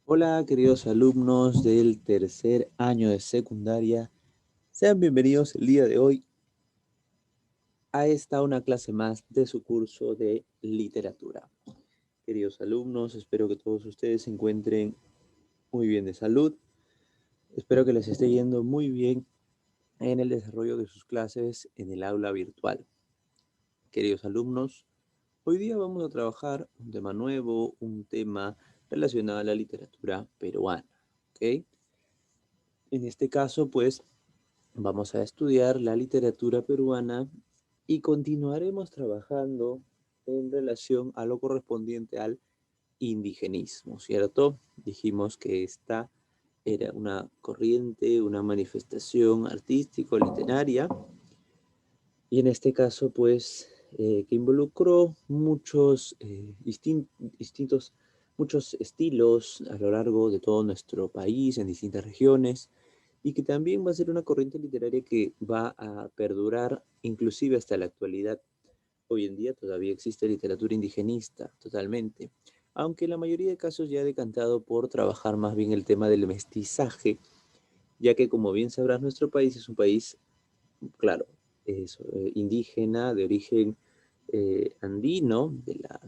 Hola, queridos alumnos del tercer año de secundaria. Sean bienvenidos el día de hoy a una clase más de su curso de literatura. Queridos alumnos, espero que todos ustedes se encuentren muy bien de salud. Espero que les esté yendo muy bien en el desarrollo de sus clases en el aula virtual. Queridos alumnos, hoy día vamos a trabajar un tema nuevo, un tema relacionado a la literatura peruana. ¿Ok? En este caso, pues, vamos a estudiar la literatura peruana y continuaremos trabajando en relación a lo correspondiente al indigenismo, ¿cierto? Dijimos que esta era una corriente, una manifestación artístico-literaria y en este caso, pues, que involucró distintos, muchos estilos a lo largo de todo nuestro país, en distintas regiones, y que también va a ser una corriente literaria que va a perdurar inclusive hasta la actualidad. Hoy en día todavía existe literatura indigenista, totalmente, aunque en la mayoría de casos ya ha decantado por trabajar más bien el tema del mestizaje, ya que como bien sabrás, nuestro país es un país, claro, es indígena, de origen andino, de la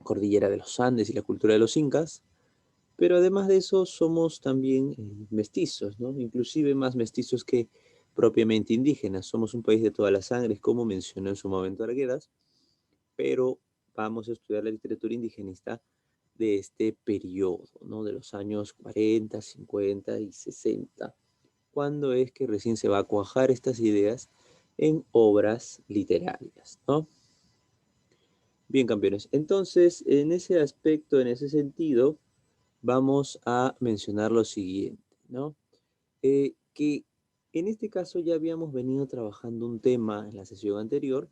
cordillera de los Andes y la cultura de los incas, pero además de eso somos también mestizos, ¿no? Inclusive más mestizos que propiamente indígenas. Somos un país de todas las sangres, como mencionó en su momento Arguedas, pero vamos a estudiar la literatura indigenista de este periodo, ¿no? De los años 40, 50 y 60, cuando es que recién se va a cuajar estas ideas en obras literarias, ¿no? Bien, campeones. Entonces, en ese aspecto, en ese sentido, vamos a mencionar lo siguiente, ¿no? Que en este caso ya habíamos venido trabajando un tema en la sesión anterior.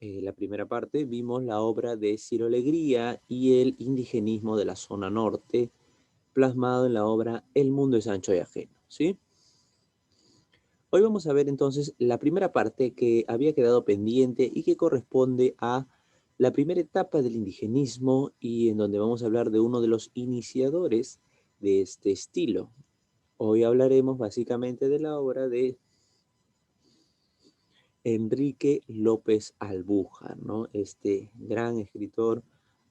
La primera parte vimos la obra de Ciro Alegría y el indigenismo de la zona norte, plasmado en la obra El mundo es ancho y ajeno, ¿sí? Hoy vamos a ver entonces la primera parte que había quedado pendiente y que corresponde a la primera etapa del indigenismo y en donde vamos a hablar de uno de los iniciadores de este estilo. Hoy hablaremos básicamente de la obra de Enrique López Albújar, ¿no? Este gran escritor,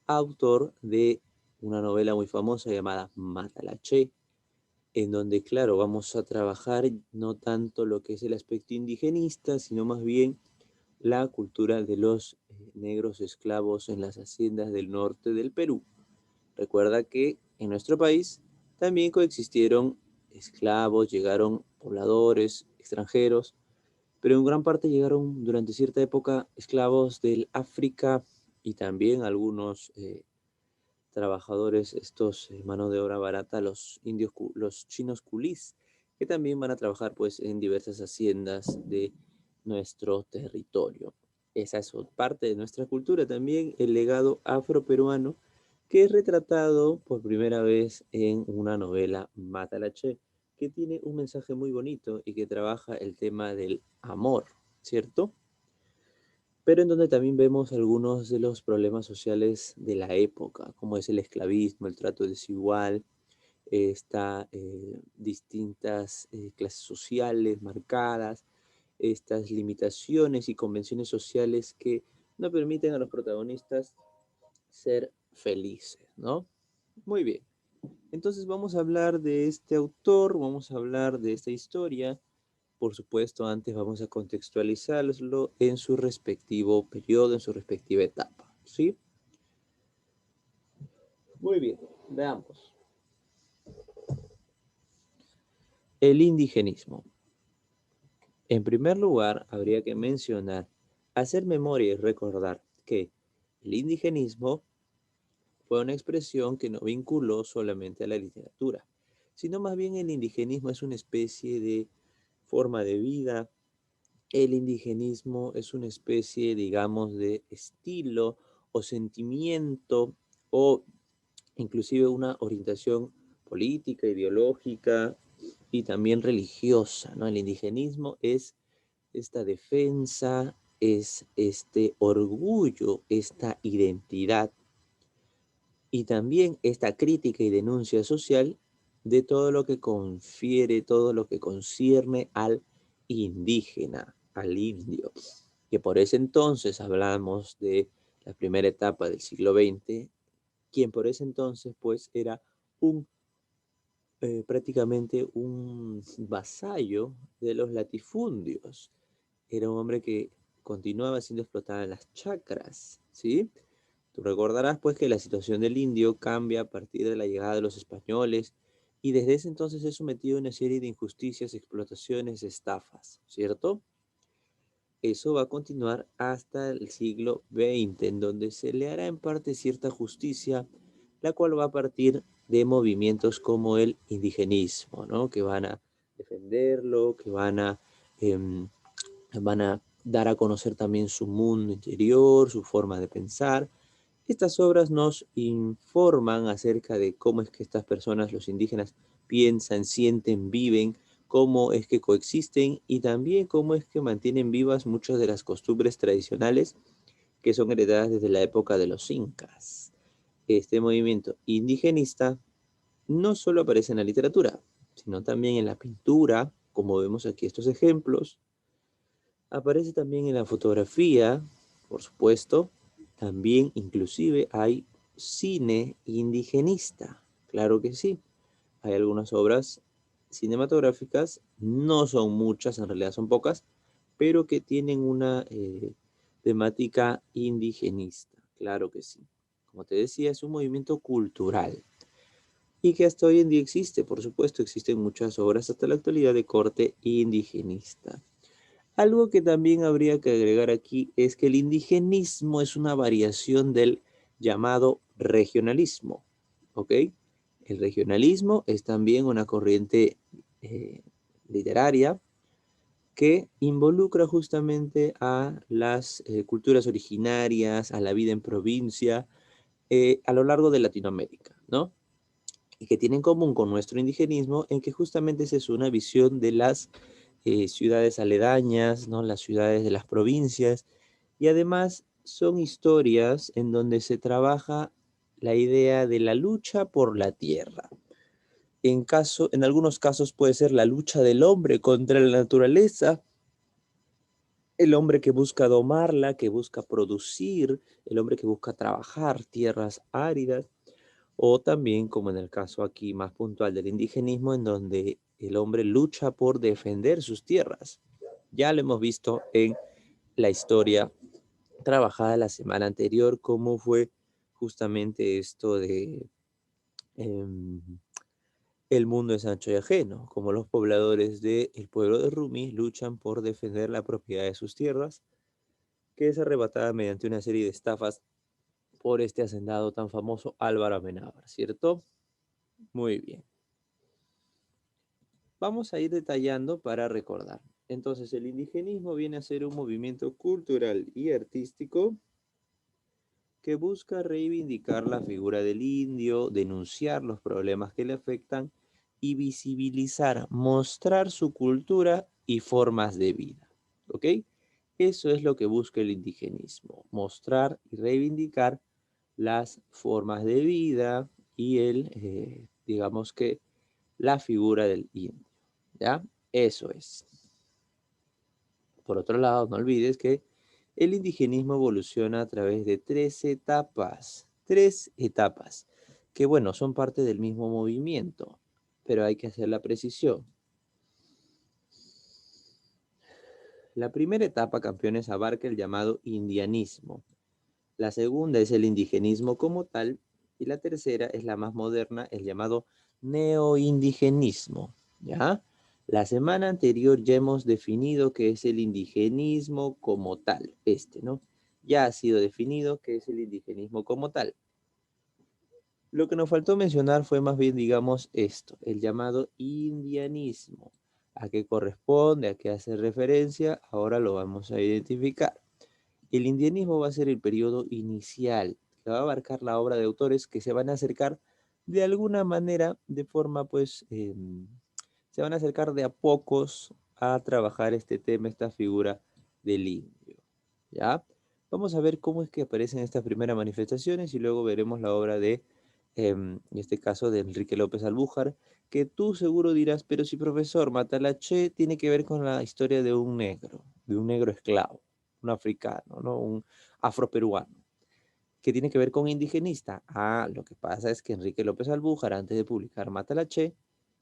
autor de una novela muy famosa llamada Matalaché, en donde, claro, vamos a trabajar no tanto lo que es el aspecto indigenista, sino más bien la cultura de los negros esclavos en las haciendas del norte del Perú. Recuerda que en nuestro país también coexistieron esclavos, llegaron pobladores extranjeros, pero en gran parte llegaron durante cierta época esclavos del África y también algunos trabajadores, estos mano de obra barata, los indios, los chinos culís, que también van a trabajar pues en diversas haciendas de nuestro territorio. Esa es parte de nuestra cultura, también el legado afroperuano, que es retratado por primera vez en una novela Matalaché, que tiene un mensaje muy bonito y que trabaja el tema del amor, ¿cierto? Pero en donde también vemos algunos de los problemas sociales de la época, como es el esclavismo, el trato desigual, distintas clases sociales marcadas, estas limitaciones y convenciones sociales que no permiten a los protagonistas ser felices, ¿no? Muy bien. Entonces vamos a hablar de este autor, vamos a hablar de esta historia. Por supuesto, antes vamos a contextualizarlo en su respectivo periodo, en su respectiva etapa, ¿sí? Muy bien, veamos. El indigenismo. En primer lugar, habría que mencionar, hacer memoria y recordar que el indigenismo fue una expresión que no vinculó solamente a la literatura, sino más bien el indigenismo es una especie de forma de vida. El indigenismo es una especie, digamos, de estilo o sentimiento o inclusive una orientación política, ideológica y también religiosa, ¿no? El indigenismo es esta defensa, es este orgullo, esta identidad y también esta crítica y denuncia social de todo lo que confiere, todo lo que concierne al indígena, al indio, que por ese entonces hablamos de la primera etapa del siglo XX, quien por ese entonces pues era un prácticamente un vasallo de los latifundios. Era un hombre que continuaba siendo explotado en las chacras, ¿sí? Tú recordarás pues que la situación del indio cambia a partir de la llegada de los españoles y desde ese entonces es sometido a una serie de injusticias, explotaciones, estafas, ¿cierto? Eso va a continuar hasta el siglo XX, en donde se le hará en parte cierta justicia, la cual va a partir de movimientos como el indigenismo, ¿no? Que van a defenderlo, que em, van a dar a conocer también su mundo interior, su forma de pensar. Estas obras nos informan acerca de cómo es que estas personas, los indígenas, piensan, sienten, viven, cómo es que coexisten y también cómo es que mantienen vivas muchas de las costumbres tradicionales que son heredadas desde la época de los incas. Este movimiento indigenista no solo aparece en la literatura, sino también en la pintura, como vemos aquí estos ejemplos, aparece también en la fotografía, por supuesto. También inclusive hay cine indigenista. Claro que sí. Hay algunas obras cinematográficas, no son muchas, en realidad son pocas, pero que tienen una temática indigenista. Claro que sí. Como te decía, es un movimiento cultural y que hasta hoy en día existe. Por supuesto, existen muchas obras hasta la actualidad de corte indigenista. Algo que también habría que agregar aquí es que el indigenismo es una variación del llamado regionalismo, ¿ok? El regionalismo es también una corriente eh, literaria que involucra justamente a las culturas originarias, a la vida en provincia, a lo largo de Latinoamérica, ¿no? Y que tiene en común con nuestro indigenismo en que justamente esa es una visión de las ciudades aledañas, ¿no? Las ciudades de las provincias, y además son historias en donde se trabaja la idea de la lucha por la tierra. En algunos casos puede ser la lucha del hombre contra la naturaleza, el hombre que busca domarla, que busca producir, el hombre que busca trabajar tierras áridas, o también, como en el caso aquí más puntual del indigenismo, en donde el hombre lucha por defender sus tierras. Ya lo hemos visto en la historia trabajada la semana anterior, cómo fue justamente esto de em, el mundo es ancho y ajeno, como los pobladores del pueblo de Rumi luchan por defender la propiedad de sus tierras, que es arrebatada mediante una serie de estafas por este hacendado tan famoso Álvaro Amenábar, ¿cierto? Muy bien. Vamos a ir detallando para recordar. Entonces, el indigenismo viene a ser un movimiento cultural y artístico que busca reivindicar la figura del indio, denunciar los problemas que le afectan y visibilizar, mostrar su cultura y formas de vida. ¿Ok? Eso es lo que busca el indigenismo, mostrar y reivindicar las formas de vida y digamos que, la figura del indio. ¿Ya? Eso es. Por otro lado, no olvides que el indigenismo evoluciona a través de tres etapas, que bueno, son parte del mismo movimiento, pero hay que hacer la precisión. La primera etapa, campeones, abarca el llamado indianismo. La segunda es el indigenismo como tal, y la tercera es la más moderna, el llamado neoindigenismo, ¿ya? La semana anterior ya hemos definido qué es el indigenismo como tal, ¿no? Ya ha sido definido qué es el indigenismo como tal. Lo que nos faltó mencionar fue más bien, digamos, esto, el llamado indianismo. ¿A qué corresponde? ¿A qué hace referencia? Ahora lo vamos a identificar. El indianismo va a ser el periodo inicial, que va a abarcar la obra de autores que se van a acercar de alguna manera, de forma pues, se van a acercar de a pocos a trabajar este tema, esta figura del indio. ¿Ya? Vamos a ver cómo es que aparecen estas primeras manifestaciones y luego veremos la obra de en este caso de Enrique López Albújar, que tú seguro dirás, pero si profesor, Matalaché tiene que ver con la historia de un negro esclavo, un africano, ¿no? Un afroperuano, que tiene que ver con indigenista. Ah, lo que pasa es que Enrique López Albújar, antes de publicar Matalaché,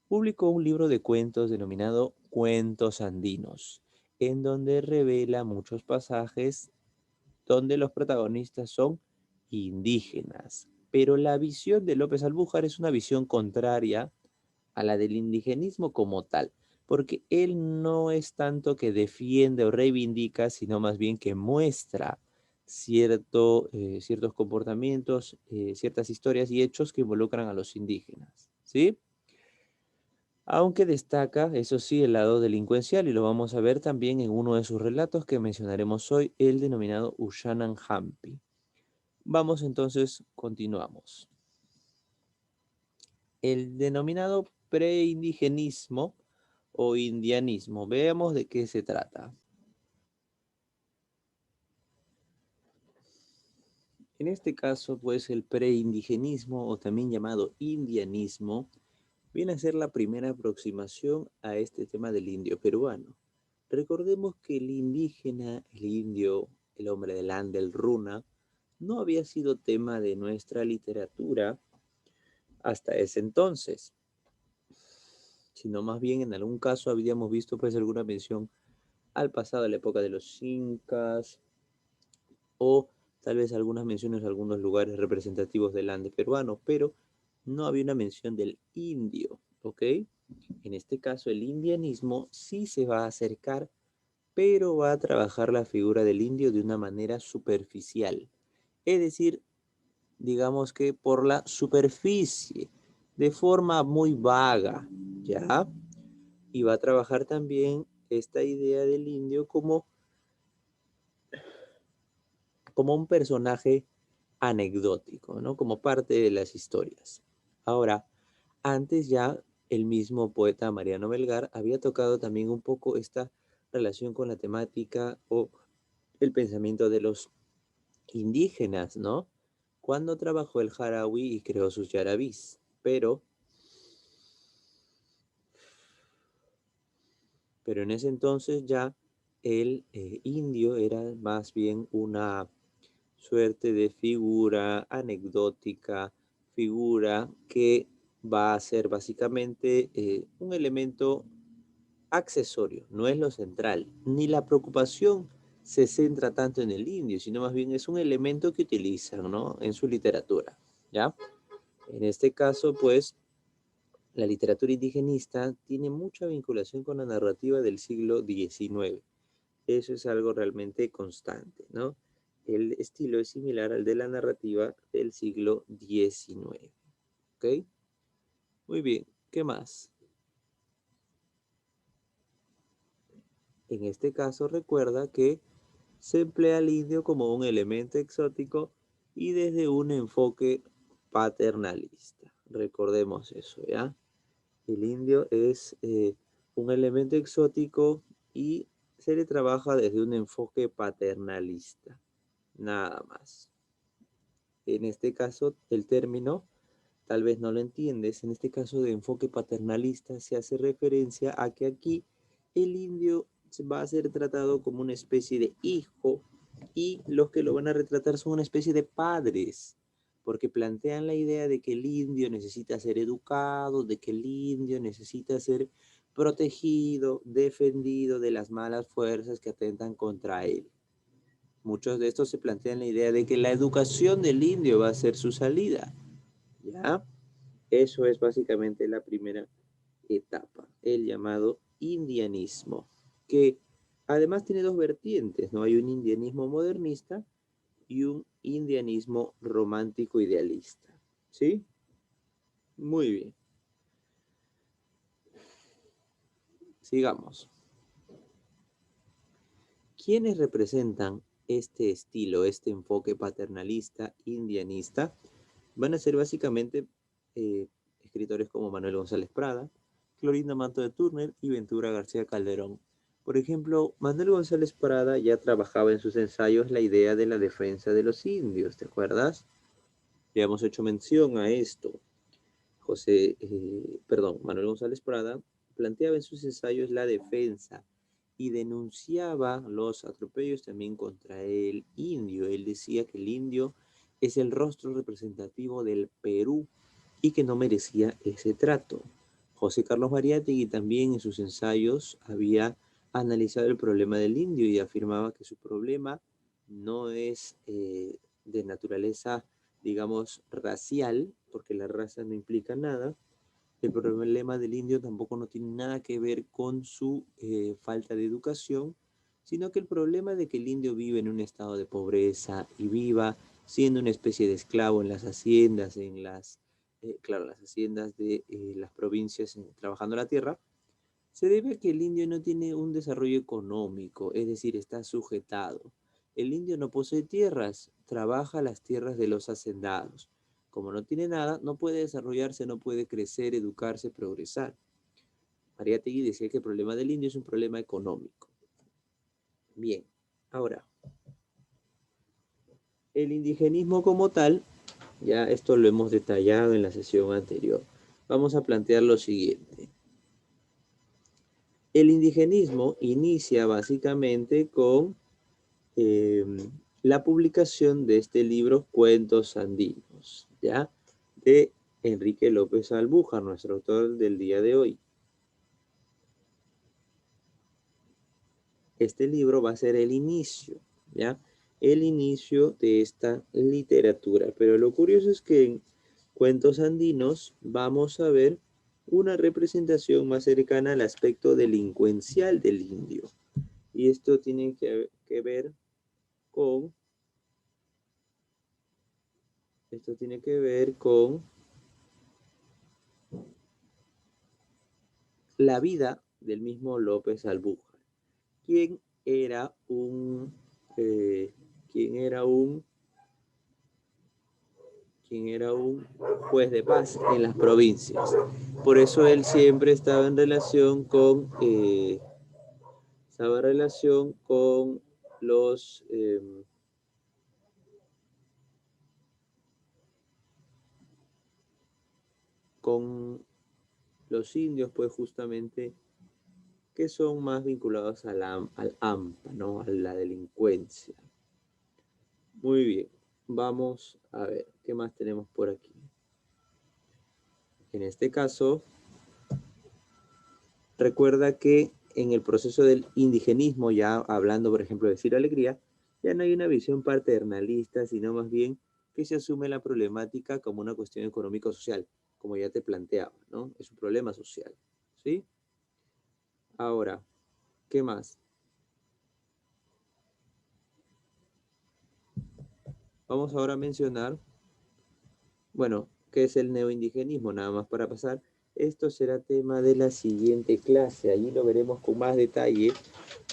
publicó un libro de cuentos denominado Cuentos Andinos, en donde revela muchos pasajes donde los protagonistas son indígenas. Pero la visión de López Albújar es una visión contraria a la del indigenismo como tal, porque él no es tanto que defiende o reivindica, sino más bien que muestra ciertos comportamientos, ciertas historias y hechos que involucran a los indígenas, ¿sí? Aunque destaca, eso sí, el lado delincuencial, y lo vamos a ver también en uno de sus relatos que mencionaremos hoy, el denominado Ushanan Hampi. Vamos entonces, continuamos. El denominado preindigenismo o indianismo. Veamos de qué se trata. En este caso, pues el preindigenismo o también llamado indianismo viene a ser la primera aproximación a este tema del indio peruano. Recordemos que el indígena, el indio, el hombre del Ande, el runa, no había sido tema de nuestra literatura hasta ese entonces, sino más bien en algún caso habíamos visto pues alguna mención al pasado, a la época de los incas, o tal vez algunas menciones a algunos lugares representativos del Ande peruano, pero no había una mención del indio, ¿ok? En este caso, el indianismo sí se va a acercar, pero va a trabajar la figura del indio de una manera superficial, es decir, digamos que por la superficie, de forma muy vaga, ¿ya? Y va a trabajar también esta idea del indio como un personaje anecdótico, ¿no? Como parte de las historias. Ahora, antes ya el mismo poeta Mariano Melgar había tocado también un poco esta relación con la temática o el pensamiento de los indígenas, ¿no? Cuando trabajó el Jarawi y creó sus yarabís. Pero en ese entonces ya el indio era más bien una suerte de figura anecdótica, figura que va a ser básicamente un elemento accesorio, no es lo central, ni la preocupación se centra tanto en el indio, sino más bien es un elemento que utilizan, ¿no? En su literatura, ¿ya? En este caso, pues, la literatura indigenista tiene mucha vinculación con la narrativa del siglo XIX. Eso es algo realmente constante, ¿no? El estilo es similar al de la narrativa del siglo XIX. ¿Ok? Muy bien. ¿Qué más? En este caso recuerda que se emplea al indio como un elemento exótico y desde un enfoque paternalista. Recordemos eso, ¿ya? El indio es un elemento exótico y se le trabaja desde un enfoque paternalista. Nada más. En este caso, el término, tal vez no lo entiendes, en este caso de enfoque paternalista se hace referencia a que aquí el indio va a ser tratado como una especie de hijo y los que lo van a retratar son una especie de padres, porque plantean la idea de que el indio necesita ser educado, de que el indio necesita ser protegido, defendido de las malas fuerzas que atentan contra él. Muchos de estos se plantean la idea de que la educación del indio va a ser su salida, ¿ya? Eso es básicamente la primera etapa, el llamado indianismo, que además tiene dos vertientes, ¿no? Hay un indianismo modernista y un indianismo romántico idealista, ¿sí? Muy bien, sigamos. ¿Quiénes representan este estilo, este enfoque paternalista, indianista? Van a ser básicamente escritores como Manuel González Prada, Clorinda Manto de Turner y Ventura García Calderón. Por ejemplo, Manuel González Prada ya trabajaba en sus ensayos la idea de la defensa de los indios, ¿te acuerdas? Ya hemos hecho mención a esto. Manuel González Prada planteaba en sus ensayos la defensa y denunciaba los atropellos también contra el indio. Él decía que el indio es el rostro representativo del Perú y que no merecía ese trato. José Carlos Mariátegui también en sus ensayos había analizado el problema del indio y afirmaba que su problema no es de naturaleza, digamos, racial, porque la raza no implica nada. El problema del indio tampoco no tiene nada que ver con su falta de educación, sino que el problema de que el indio vive en un estado de pobreza y viva siendo una especie de esclavo en las haciendas, claro, las haciendas de las provincias trabajando la tierra, se debe a que el indio no tiene un desarrollo económico, es decir, está sujetado. El indio no posee tierras, trabaja las tierras de los hacendados. Como no tiene nada, no puede desarrollarse, no puede crecer, educarse, progresar. Mariátegui decía que el problema del indio es un problema económico. Bien, ahora, el indigenismo como tal, ya esto lo hemos detallado en la sesión anterior. Vamos a plantear lo siguiente. El indigenismo inicia básicamente con eh, la publicación de este libro Cuentos Andinos, ¿ya? De Enrique López Albújar, nuestro autor del día de hoy. Este libro va a ser el inicio, ¿ya? El inicio de esta literatura. Pero lo curioso es que en Cuentos Andinos vamos a ver una representación más cercana al aspecto delincuencial del indio. Y esto tiene que ver con la vida del mismo López Albújar, quien era un, eh, quien era un, quien era un juez de paz en las provincias. Por eso él siempre estaba en relación con los, con los indios, pues justamente que son más vinculados al AMPA, ¿no? A la delincuencia. Muy bien, vamos a ver, ¿qué más tenemos por aquí? En este caso, recuerda que en el proceso del indigenismo, ya hablando, por ejemplo, de Ciro Alegría, ya no hay una visión paternalista, sino más bien que se asume la problemática como una cuestión económico-social, como ya te planteaba, ¿no? Es un problema social, ¿sí? Ahora, ¿qué más? Vamos ahora a mencionar, bueno, ¿qué es el neoindigenismo? Nada más para pasar. Esto será tema de la siguiente clase. Allí lo veremos con más detalle.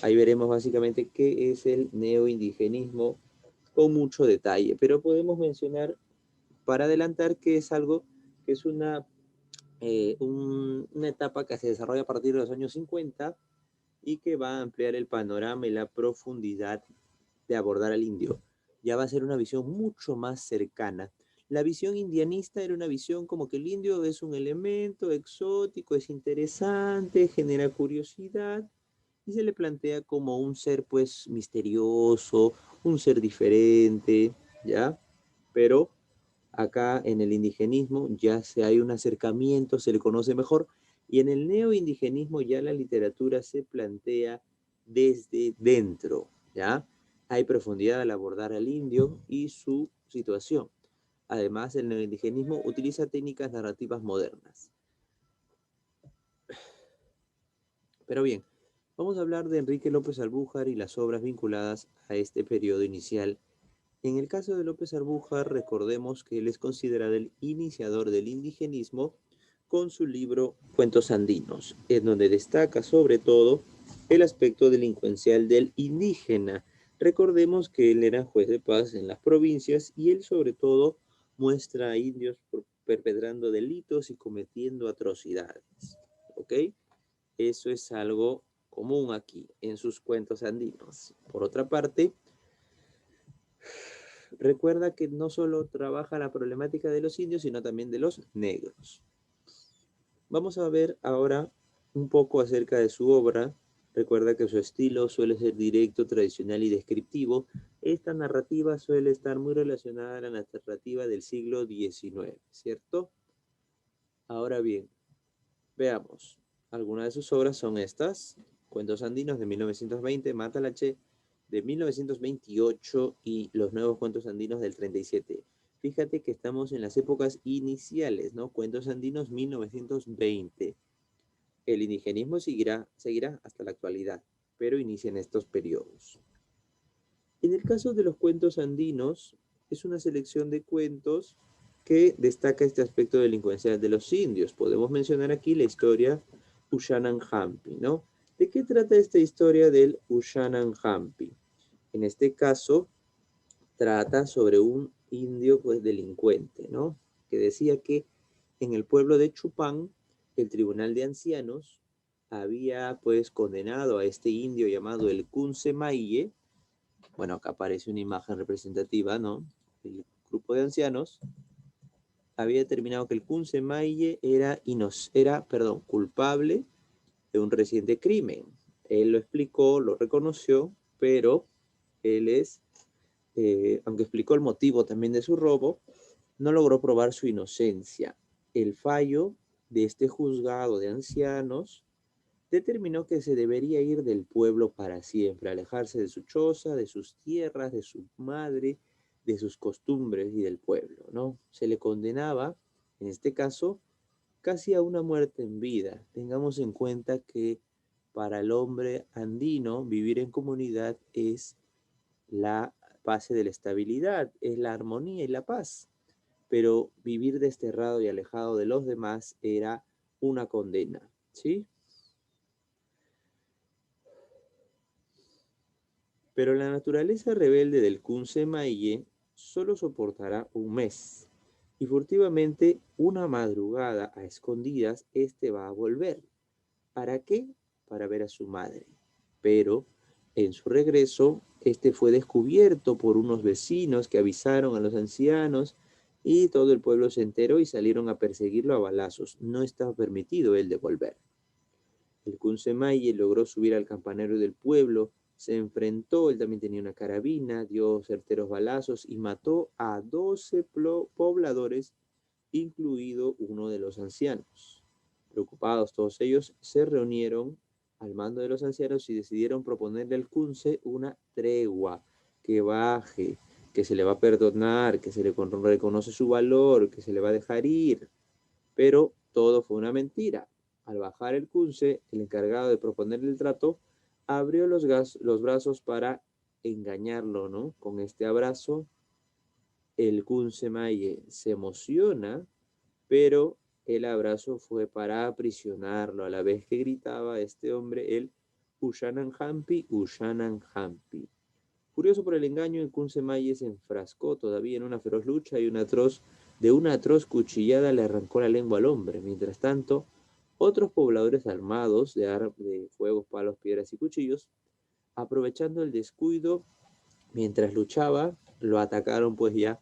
Ahí veremos básicamente qué es el neoindigenismo con mucho detalle. Pero podemos mencionar, para adelantar, que es algo que es una etapa que se desarrolla a partir de los años 50 y que va a ampliar el panorama y la profundidad de abordar al indio. Ya va a ser una visión mucho más cercana. La visión indianista era una visión como que el indio es un elemento exótico, es interesante, genera curiosidad y se le plantea como un ser pues misterioso, un ser diferente, ¿ya? Pero acá en el indigenismo ya se hay un acercamiento, se le conoce mejor, y en el neoindigenismo ya la literatura se plantea desde dentro, ¿ya? Hay profundidad al abordar al indio y su situación. Además, el neoindigenismo utiliza técnicas narrativas modernas. Pero bien, vamos a hablar de Enrique López Albújar y las obras vinculadas a este periodo inicial. En el caso de López Albújar, recordemos que él es considerado el iniciador del indigenismo con su libro Cuentos Andinos, en donde destaca sobre todo el aspecto delincuencial del indígena. Recordemos que él era juez de paz en las provincias y él sobre todo muestra a indios perpetrando delitos y cometiendo atrocidades. ¿Ok? Eso es algo común aquí en sus cuentos andinos. Por otra parte, Recuerda que no solo trabaja la problemática de los indios, sino también de los negros. Vamos a ver ahora un poco acerca de su obra. Recuerda que su estilo suele ser directo, tradicional y descriptivo. Esta narrativa suele estar muy relacionada a la narrativa del siglo XIX, ¿cierto? Ahora bien, veamos. Algunas de sus obras son estas: Cuentos Andinos de 1920, Matalache de 1928 y Los Nuevos Cuentos Andinos del 37. Fíjate que estamos en las épocas iniciales, ¿no? Cuentos Andinos 1920. El indigenismo seguirá hasta la actualidad, pero inicia en estos periodos. En el caso de los cuentos andinos, es una selección de cuentos que destaca este aspecto delincuencial de los indios. Podemos mencionar aquí la historia Ushananhampi, ¿no? ¿De qué trata esta historia del Ushananhampi? En este caso, trata sobre un indio, pues, delincuente, ¿no? Que decía que en el pueblo de Chupán, el tribunal de ancianos había, pues, condenado a este indio llamado el Kunse Maille. Bueno, acá aparece una imagen representativa, ¿no? El grupo de ancianos había determinado que el Kunse Maille era culpable de un reciente crimen. Él lo explicó, lo reconoció, pero él aunque explicó el motivo también de su robo, no logró probar su inocencia. El fallo de este juzgado de ancianos determinó que se debería ir del pueblo para siempre, alejarse de su choza, de sus tierras, de su madre, de sus costumbres y del pueblo, ¿no? Se le condenaba, en este caso, casi a una muerte en vida. Tengamos en cuenta que para el hombre andino vivir en comunidad es la base de la estabilidad, es la armonía y la paz. Pero vivir desterrado y alejado de los demás era una condena, ¿sí? Pero la naturaleza rebelde del Kunse Maille solo soportará un mes, y furtivamente una madrugada a escondidas este va a volver. ¿Para qué? Para ver a su madre. Pero en su regreso, este fue descubierto por unos vecinos que avisaron a los ancianos y todo el pueblo se enteró y salieron a perseguirlo a balazos. No estaba permitido él devolver. El Kunse-Maille logró subir al campanario del pueblo, se enfrentó, él también tenía una carabina, dio certeros balazos y mató a 12 pobladores, incluido uno de los ancianos. Preocupados todos ellos, se reunieron al mando de los ancianos y decidieron proponerle al Kunse una tregua, que baje, que se le va a perdonar, que se le reconoce su valor, que se le va a dejar ir. Pero todo fue una mentira. Al bajar el Kunse, el encargado de proponerle el trato, abrió los brazos para engañarlo, ¿no? Con este abrazo, el Kunse Maye se emociona, pero el abrazo fue para aprisionarlo, a la vez que gritaba este hombre el Ushanan Hampi, Ushanan Hampi. Furioso por el engaño, el Kunse Maye se enfrascó todavía en una feroz lucha y de una atroz cuchillada le arrancó la lengua al hombre. Mientras tanto, otros pobladores armados de fuegos, palos, piedras y cuchillos, aprovechando el descuido mientras luchaba, lo atacaron pues ya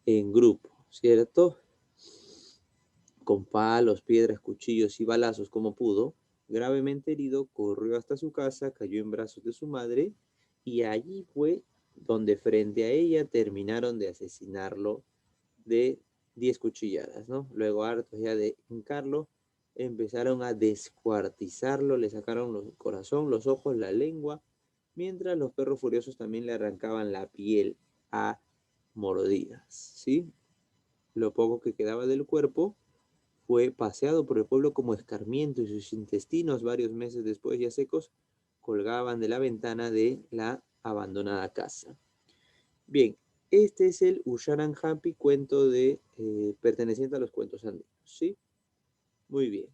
en grupo, ¿cierto? Con palos, piedras, cuchillos y balazos como pudo. Gravemente herido, corrió hasta su casa, cayó en brazos de su madre y allí fue donde frente a ella terminaron de asesinarlo de 10 cuchilladas, ¿no? Luego, hartos ya de hincarlo, empezaron a descuartizarlo, le sacaron el corazón, los ojos, la lengua, mientras los perros furiosos también le arrancaban la piel a mordidas, ¿sí? Lo poco que quedaba del cuerpo fue paseado por el pueblo como escarmiento y sus intestinos, varios meses después ya secos, colgaban de la ventana de la abandonada casa. Bien, este es el Usharan Happy, cuento perteneciente a los cuentos andinos, ¿sí? Muy bien,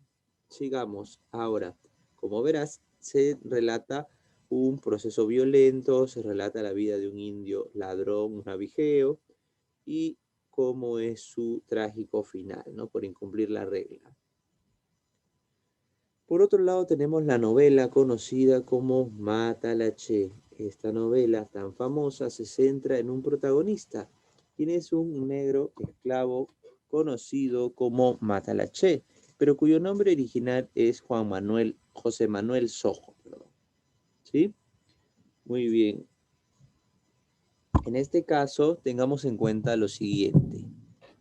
sigamos. Ahora, como verás, se relata un proceso violento, se relata la vida de un indio ladrón, un navijeo, y cómo es su trágico final, ¿no? Por incumplir la regla. Por otro lado, tenemos la novela conocida como Matalache. esta novela tan famosa se centra en un protagonista, quien es un negro esclavo conocido como Matalaché, pero cuyo nombre original es José Manuel Sojo, perdón. ¿Sí? Muy bien. En este caso, tengamos en cuenta lo siguiente.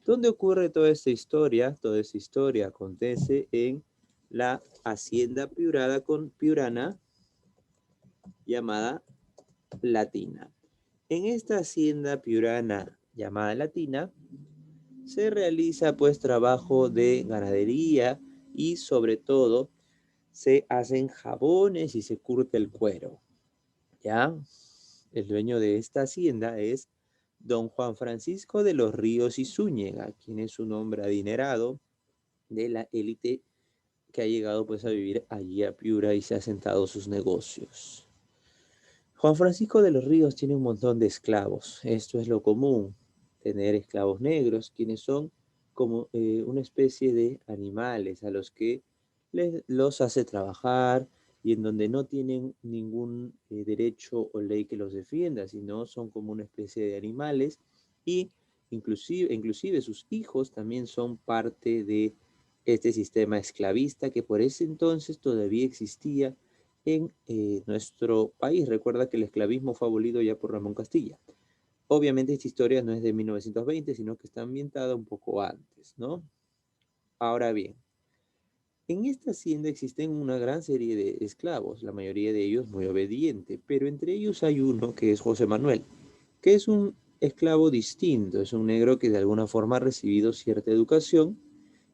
¿Dónde ocurre toda esta historia? Toda esta historia acontece en la hacienda piurana llamada Latina. En esta hacienda piurana llamada Latina se realiza pues trabajo de ganadería y sobre todo se hacen jabones y se curte el cuero. ¿Ya? El dueño de esta hacienda es don Juan Francisco de los Ríos y Zúñiga, quien es un hombre adinerado de la élite que ha llegado pues a vivir allí a Piura y se ha sentado sus negocios. Juan Francisco de los Ríos tiene un montón de esclavos. Esto es lo común, tener esclavos negros, quienes son como una especie de animales a los que los hace trabajar y en donde no tienen ningún derecho o ley que los defienda, sino son como una especie de animales y inclusive sus hijos también son parte de este sistema esclavista que por ese entonces todavía existía en nuestro país. Recuerda que el esclavismo fue abolido ya por Ramón Castilla. Obviamente esta historia no es de 1920, sino que está ambientada un poco antes, ¿no? Ahora bien, en esta hacienda existen una gran serie de esclavos, la mayoría de ellos muy obediente, pero entre ellos hay uno que es José Manuel, que es un esclavo distinto, es un negro que de alguna forma ha recibido cierta educación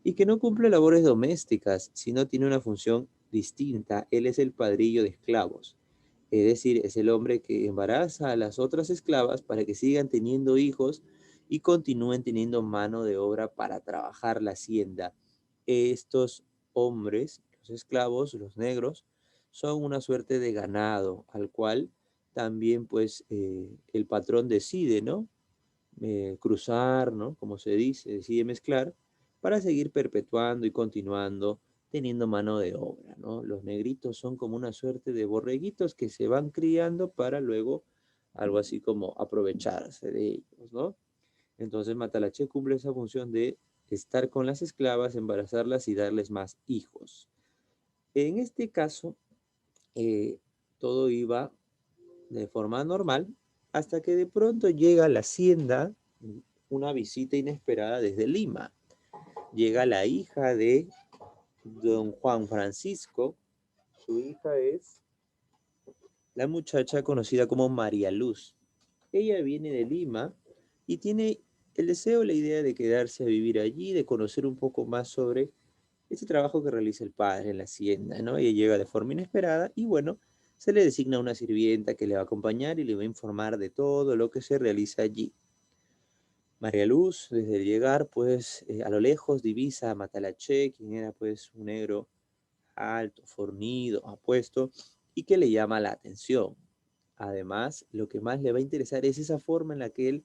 y que no cumple labores domésticas, sino tiene una función distinta. Él es el padrillo de esclavos. Es decir, es el hombre que embaraza a las otras esclavas para que sigan teniendo hijos y continúen teniendo mano de obra para trabajar la hacienda. Estos hombres, los esclavos, los negros, son una suerte de ganado al cual también pues el patrón decide, ¿no? Cruzar, ¿no? Como se dice, decide mezclar para seguir perpetuando y continuando teniendo mano de obra, ¿no? Los negritos son como una suerte de borreguitos que se van criando para luego algo así como aprovecharse de ellos, ¿no? Entonces Matalache cumple esa función de estar con las esclavas, embarazarlas y darles más hijos. En este caso, eh, todo iba de forma normal hasta que de pronto llega a la hacienda una visita inesperada desde Lima. Llega la hija de don Juan Francisco. Su hija es la muchacha conocida como María Luz. Ella viene de Lima y tiene el deseo, la idea de quedarse a vivir allí, de conocer un poco más sobre este trabajo que realiza el padre en la hacienda, ¿no? Ella llega de forma inesperada y bueno, se le designa una sirvienta que le va a acompañar y le va a informar de todo lo que se realiza allí. María Luz, desde el llegar, pues a lo lejos divisa a Matalaché, quien era pues un negro alto, fornido, apuesto y que le llama la atención. Además, lo que más le va a interesar es esa forma en la que él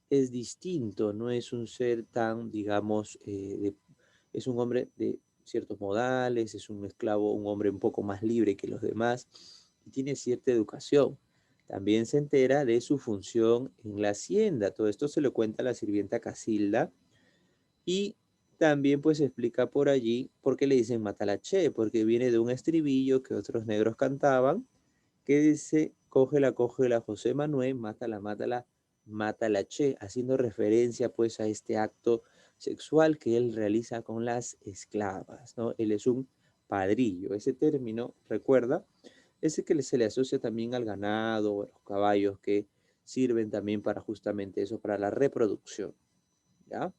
es distinto, no es un ser tan, digamos, es un hombre de ciertos modales, es un esclavo, un hombre un poco más libre que los demás y tiene cierta educación. También se entera de su función en la hacienda. Todo esto se lo cuenta a la sirvienta Casilda y también pues explica por allí por qué le dicen Matalache, porque viene de un estribillo que otros negros cantaban que dice, cógela, José Manuel, mátala, che, haciendo referencia pues a este acto sexual que él realiza con las esclavas, ¿no? Él es un padrillo. Ese término, recuerda, ese que se le asocia también al ganado, a los caballos que sirven también para justamente eso, para la reproducción, ¿ya?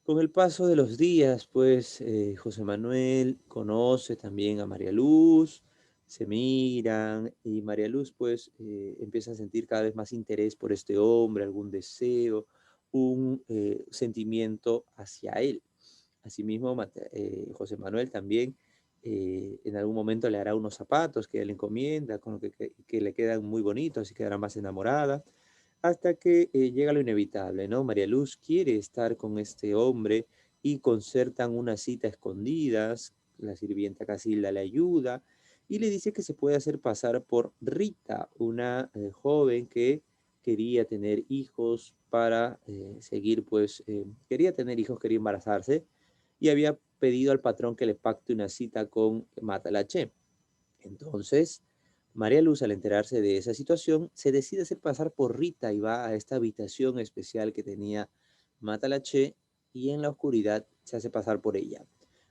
Con el paso de los días, pues José Manuel conoce también a María Luz, se miran y María Luz pues empieza a sentir cada vez más interés por este hombre, algún deseo, un sentimiento hacia él. Asimismo, José Manuel también en algún momento le hará unos zapatos que él encomienda, con lo que le quedan muy bonitos y quedará más enamorada hasta que llega lo inevitable, ¿no? María Luz quiere estar con este hombre y concertan una cita a escondidas, la sirvienta Casilda le ayuda y le dice que se puede hacer pasar por Rita, una joven que quería tener hijos para seguir, pues, quería tener hijos, quería embarazarse, y había pedido al patrón que le pacte una cita con Matalaché. Entonces, María Luz, al enterarse de esa situación, se decide hacer pasar por Rita y va a esta habitación especial que tenía Matalaché y en la oscuridad se hace pasar por ella.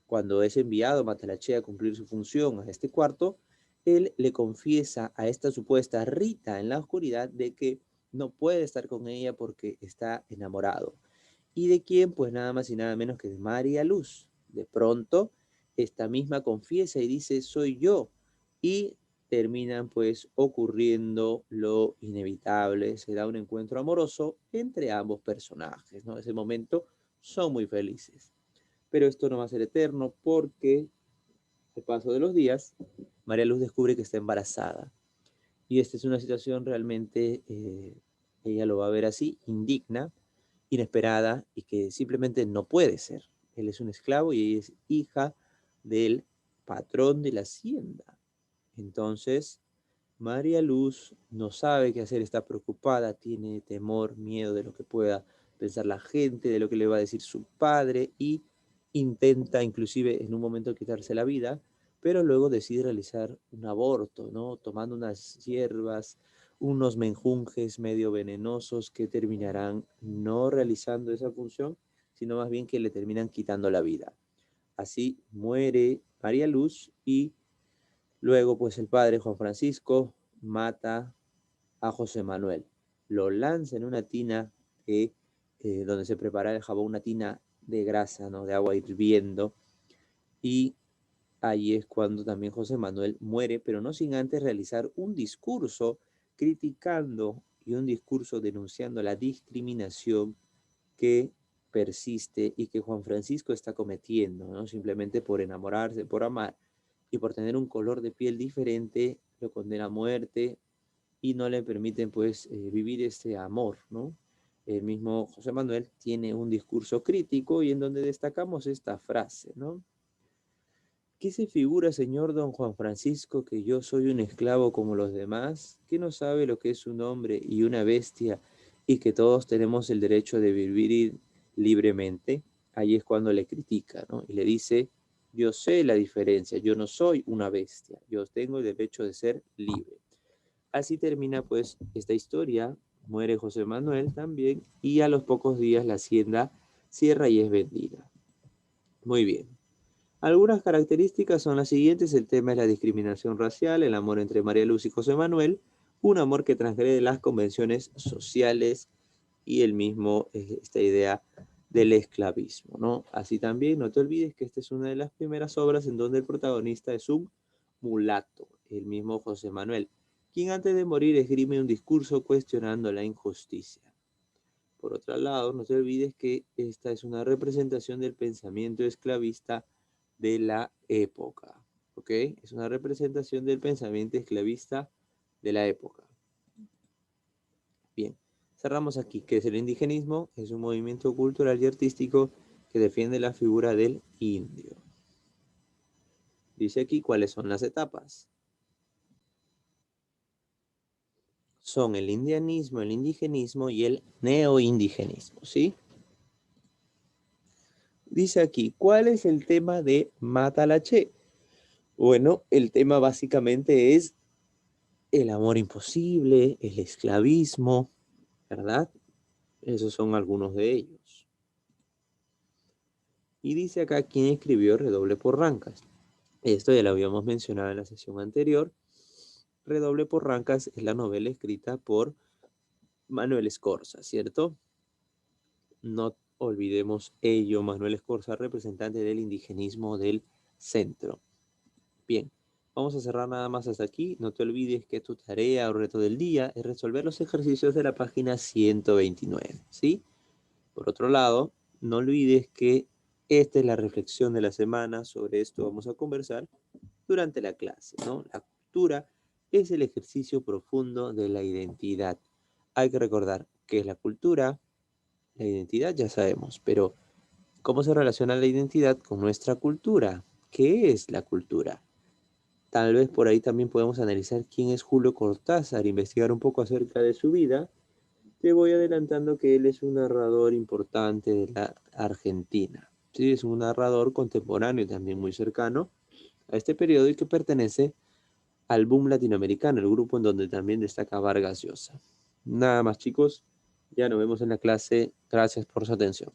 Cuando es enviado Matalaché a cumplir su función a este cuarto, él le confiesa a esta supuesta Rita en la oscuridad de que no puede estar con ella porque está enamorado. ¿Y de quién? Pues nada más y nada menos que de María Luz. De pronto, esta misma confiesa y dice, soy yo. Y terminan pues ocurriendo lo inevitable. Se da un encuentro amoroso entre ambos personajes, ¿no? En ese momento son muy felices. Pero esto no va a ser eterno porque al paso de los días, María Luz descubre que está embarazada. Y esta es una situación realmente, ella lo va a ver así, indigna, inesperada y que simplemente no puede ser. Él es un esclavo y ella es hija del patrón de la hacienda. Entonces, María Luz no sabe qué hacer, está preocupada, tiene temor, miedo de lo que pueda pensar la gente, de lo que le va a decir su padre y intenta inclusive en un momento quitarse la vida, pero luego decide realizar un aborto, ¿no? Tomando unas hierbas, unos menjunjes medio venenosos que terminarán no realizando esa función, sino más bien que le terminan quitando la vida. Así muere María Luz y luego, pues el padre Juan Francisco mata a José Manuel. Lo lanza en una tina donde se prepara el jabón, una tina de grasa, ¿no? De agua hirviendo. Y ahí es cuando también José Manuel muere, pero no sin antes realizar un discurso criticando y un discurso denunciando la discriminación que persiste y que Juan Francisco está cometiendo, ¿no? Simplemente por enamorarse, por amar y por tener un color de piel diferente, lo condena a muerte y no le permiten pues vivir este amor, ¿no? El mismo José Manuel tiene un discurso crítico y en donde destacamos esta frase, ¿no? ¿Qué se figura, señor don Juan Francisco, que yo soy un esclavo como los demás, que no sabe lo que es un hombre y una bestia y que todos tenemos el derecho de vivir libremente? Ahí es cuando le critica, ¿no? Y le dice, yo sé la diferencia, yo no soy una bestia, yo tengo el derecho de ser libre. Así termina pues esta historia, muere José Manuel también y a los pocos días la hacienda cierra y es vendida. Muy bien. Algunas características son las siguientes. El tema es la discriminación racial, el amor entre María Luz y José Manuel, un amor que transgrede las convenciones sociales y el mismo, esta idea del esclavismo, ¿no? Así también, no te olvides que esta es una de las primeras obras en donde el protagonista es un mulato, el mismo José Manuel, quien antes de morir esgrime un discurso cuestionando la injusticia. Por otro lado, no te olvides que esta es una representación del pensamiento esclavista de la época, ¿ok? Es una representación del pensamiento esclavista de la época. Bien, cerramos aquí. ¿Qué es el indigenismo? Es un movimiento cultural y artístico que defiende la figura del indio. Dice aquí cuáles son las etapas. Son el indianismo, el indigenismo y el neoindigenismo, ¿sí? Dice aquí, ¿cuál es el tema de Matalaché? Bueno, el tema básicamente es el amor imposible, el esclavismo, ¿verdad? Esos son algunos de ellos. Y dice acá quién escribió Redoble por Rancas. Esto ya lo habíamos mencionado en la sesión anterior. Redoble por Rancas es la novela escrita por Manuel Escorza, ¿cierto? No olvidemos ello, Manuel Escorza, representante del indigenismo del centro. Bien, vamos a cerrar nada más hasta aquí. No te olvides que tu tarea o reto del día es resolver los ejercicios de la página 129, ¿sí? Por otro lado, no olvides que esta es la reflexión de la semana. Sobre esto vamos a conversar durante la clase, ¿no? La cultura es el ejercicio profundo de la identidad. Hay que recordar qué es la cultura, la identidad ya sabemos, pero ¿cómo se relaciona la identidad con nuestra cultura? ¿Qué es la cultura? Tal vez por ahí también podemos analizar quién es Julio Cortázar, investigar un poco acerca de su vida. Te voy adelantando que él es un narrador importante de la Argentina. Sí, es un narrador contemporáneo también muy cercano a este periodo y que pertenece al boom latinoamericano, el grupo en donde también destaca Vargas Llosa. Nada más, chicos. Ya nos vemos en la clase. Gracias por su atención.